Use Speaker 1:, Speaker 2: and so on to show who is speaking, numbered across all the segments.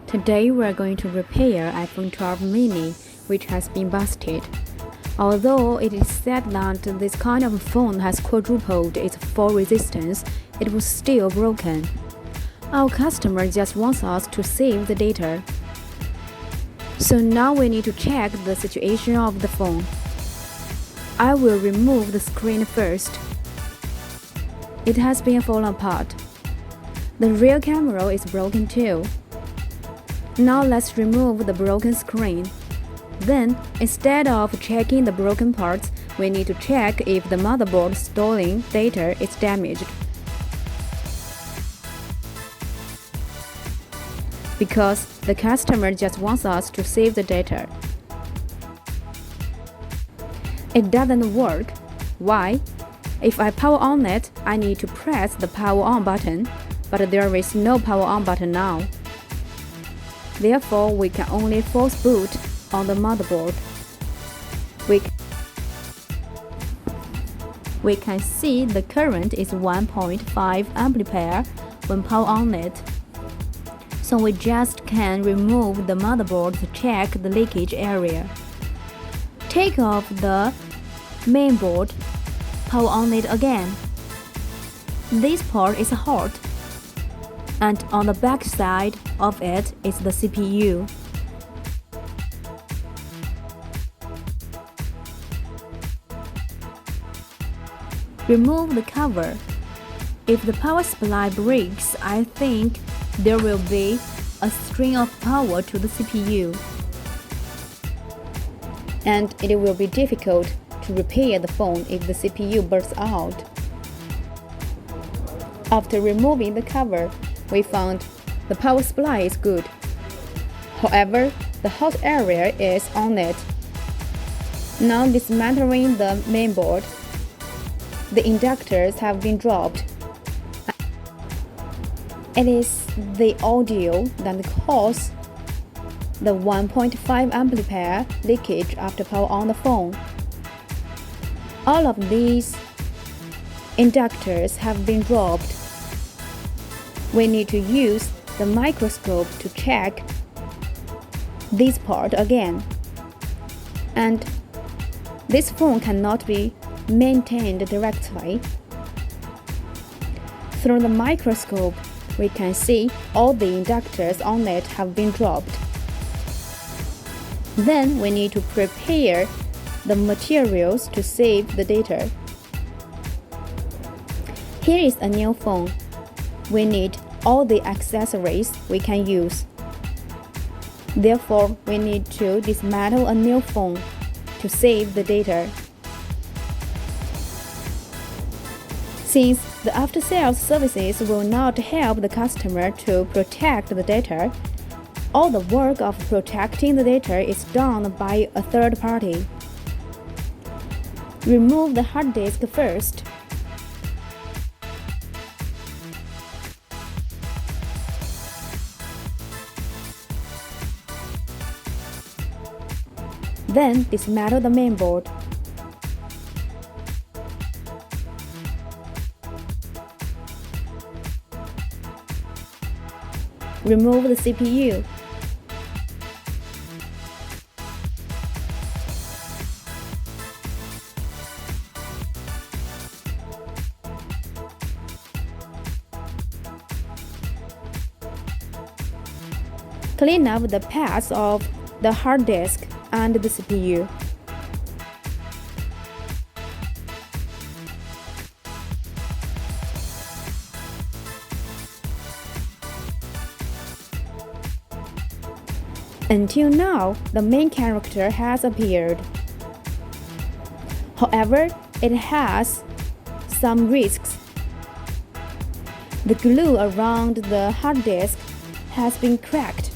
Speaker 1: Today we are going to repair iPhone 12 mini, which has been busted. Although it is said that this kind of phone has quadrupled its fault resistance, it was still broken. Our customer just wants us to save the data. So now we need to check the situation of the phone. I will remove the screen first. It has been fallen apart. The rear camera is broken too. Now let's remove the broken screen. Then, instead of checking the broken parts, we need to check if the motherboard storing data is damaged. Because the customer just wants us to save the data. It doesn't work. Why? If I power on it, I need to press the power on button, but there is no power on button now. Therefore, we can only force boot on the motherboard. We can see the current is 1.5 ampere when power on it. So we just can remove the motherboard to check the leakage area. Take off the main board, power on it again. This part is hot, and on the back side of it is the CPU. Remove the cover. If the power supply breaks, I think there will be a string of power to the CPU, and it will be difficult to repair the phone if the CPU bursts out. After removing the cover, we found the power supply is good. However, the hot area is on it. Now dismantling the mainboard, the inductors have been dropped. It is the audio that causes the 1.5 ampere leakage after power on the phone. All of these inductors have been dropped. We need to use the microscope to check this part again. And this phone cannot be maintained directly. Through the microscope, we can see all the inductors on it have been dropped. Then we need to prepare the materials to save the data. Here is a new phone. We need all the accessories we can use. Therefore, we need to dismantle a new phone to save the data. Since the after-sales services will not help the customer to protect the data, all the work of protecting the data is done by a third party. Remove the hard disk first. Then dismantle the mainboard. Remove the CPU. Clean up the pads of the hard disk and the CPU. Until now, the main character has appeared. However, it has some risks. The glue around the hard disk has been cracked.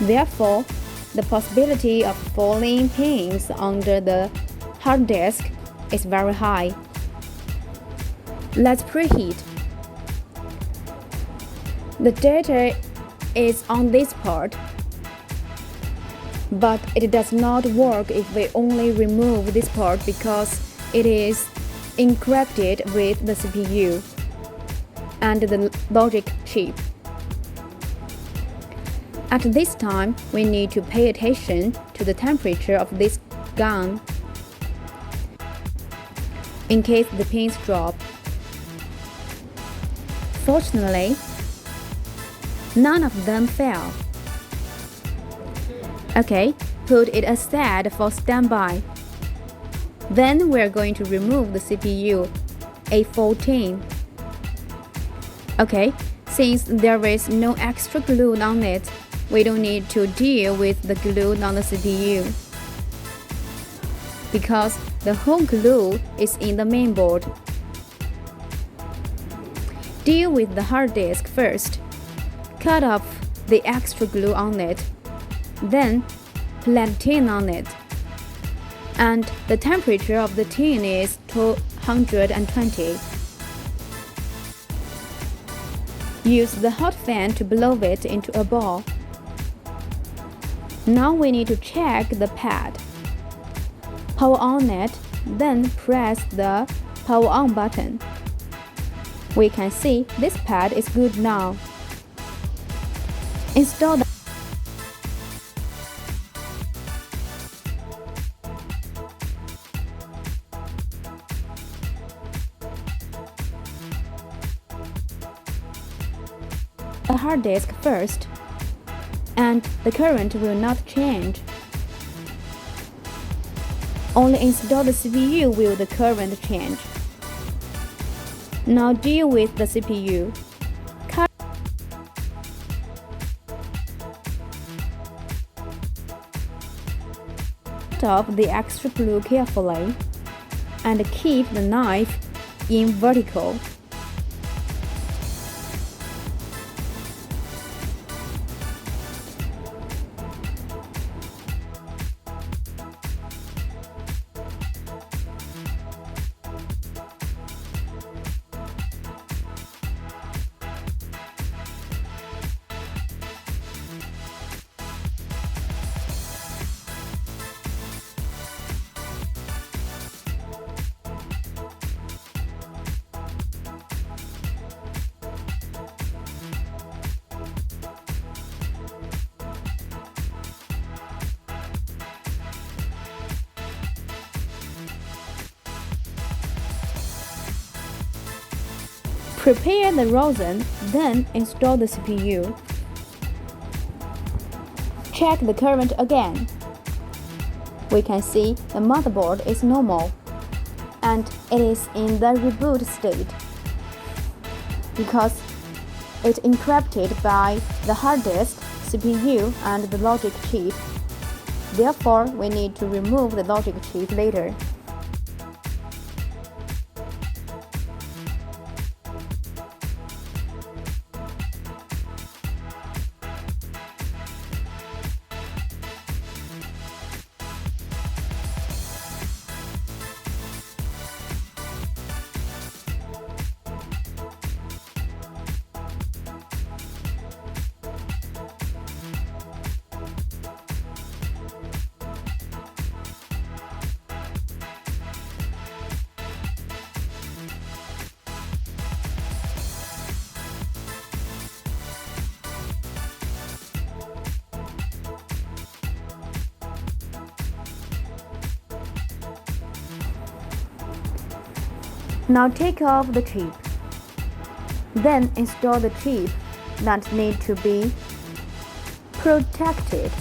Speaker 1: Therefore, the possibility of falling pins under the hard disk is very high. Let's preheat. The data is on this part, but it does not work if we only remove this part because it is encrypted with the CPU and the logic chip. At this time, we need to pay attention to the temperature of this gun in case the pins drop. Fortunately, none of them fell. Okay, put it aside for standby. Then we're going to remove the CPU A14. Okay, since there is no extra glue on it, we don't need to deal with the glue on the CPU because the whole glue is in the mainboard. Deal with the hard disk first. Cut off the extra glue on it. Then plant tin on it. And the temperature of the tin is 220. Use the hot fan to blow it into a ball. Now we need to check the pad. Power on it, then press the power on button. We can see this pad is good now. Install the hard disk first, and the current will not change. Only install the CPU will the current change. Now deal with the CPU. Cut off the extra glue carefully and keep the knife in vertical. Prepare the rosin, then install the CPU. Check the current again. We can see the motherboard is normal and it is in the reboot state because it's encrypted by the hard disk, CPU, and the logic chip. Therefore, we need to remove the logic chip later. Now take off the chip. Then install the chip that need to be protected.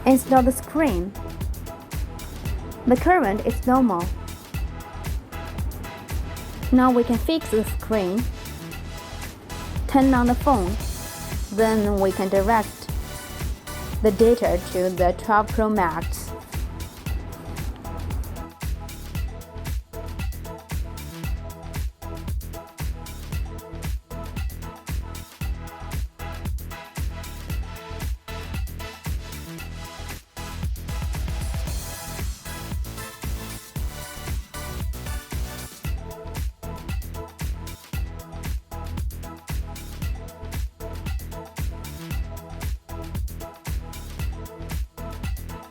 Speaker 1: Install the screen. The current is normal. Now we can fix the screen. Turn on the phone. Then we can direct the data to the 12 Pro Max.